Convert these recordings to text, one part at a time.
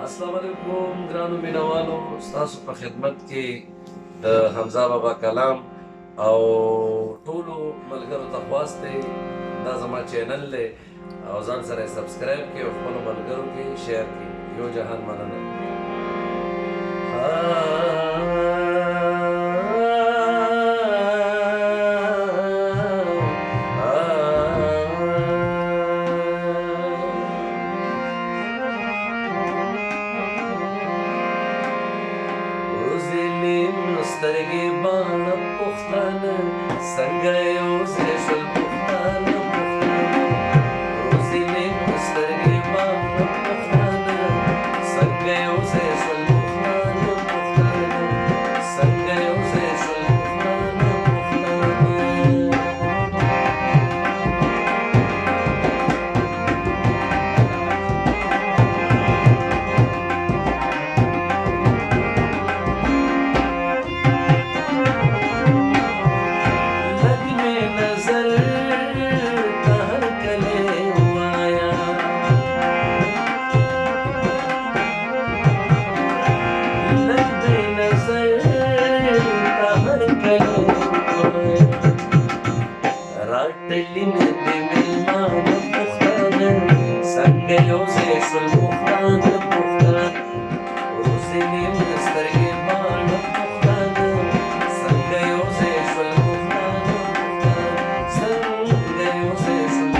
अस्सलाम वालेकुम ګرانو مینوالو، ستاسو په خدمت کې د حمزه بابا کلام او ټولو ملګرو ته خواست دی دا زما چینل دی او ځان سره یې سبسکرایب کړئ او خپلو ملګرو کې شیر کړئ. یو جهان مننه. سترګې باڼه پښتانه څنګه یو ځای شول پښتانه روزي مې سترګې باڼه پښتانه څنګه یو ځای شول پښتانه څنګه یو ځای شول راټلین دې مېلمانه پښتانه څنګه یو ځای شول پښتانه روزي مې سترګې باڼه پښتانه څنګه یو ځای شول پښتانه څنګه یو ځای شول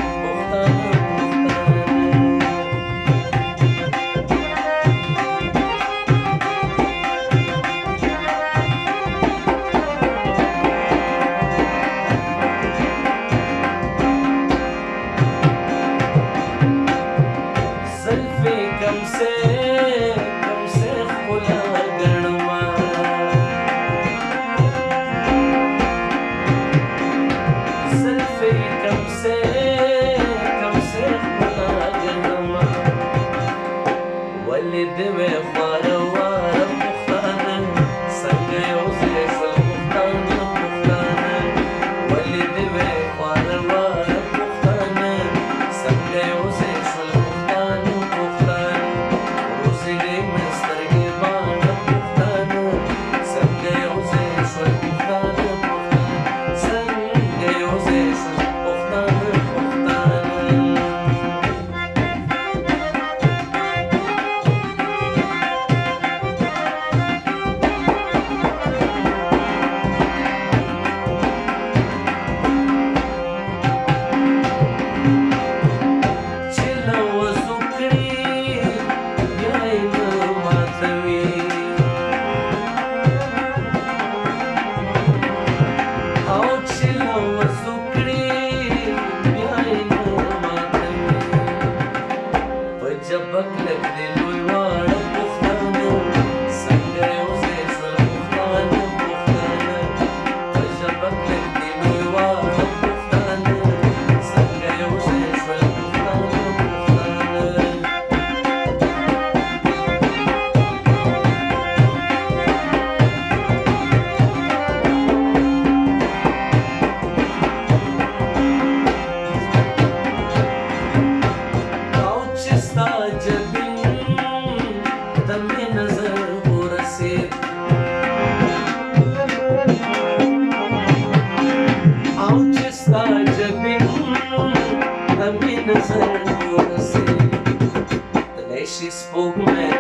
Spoke me,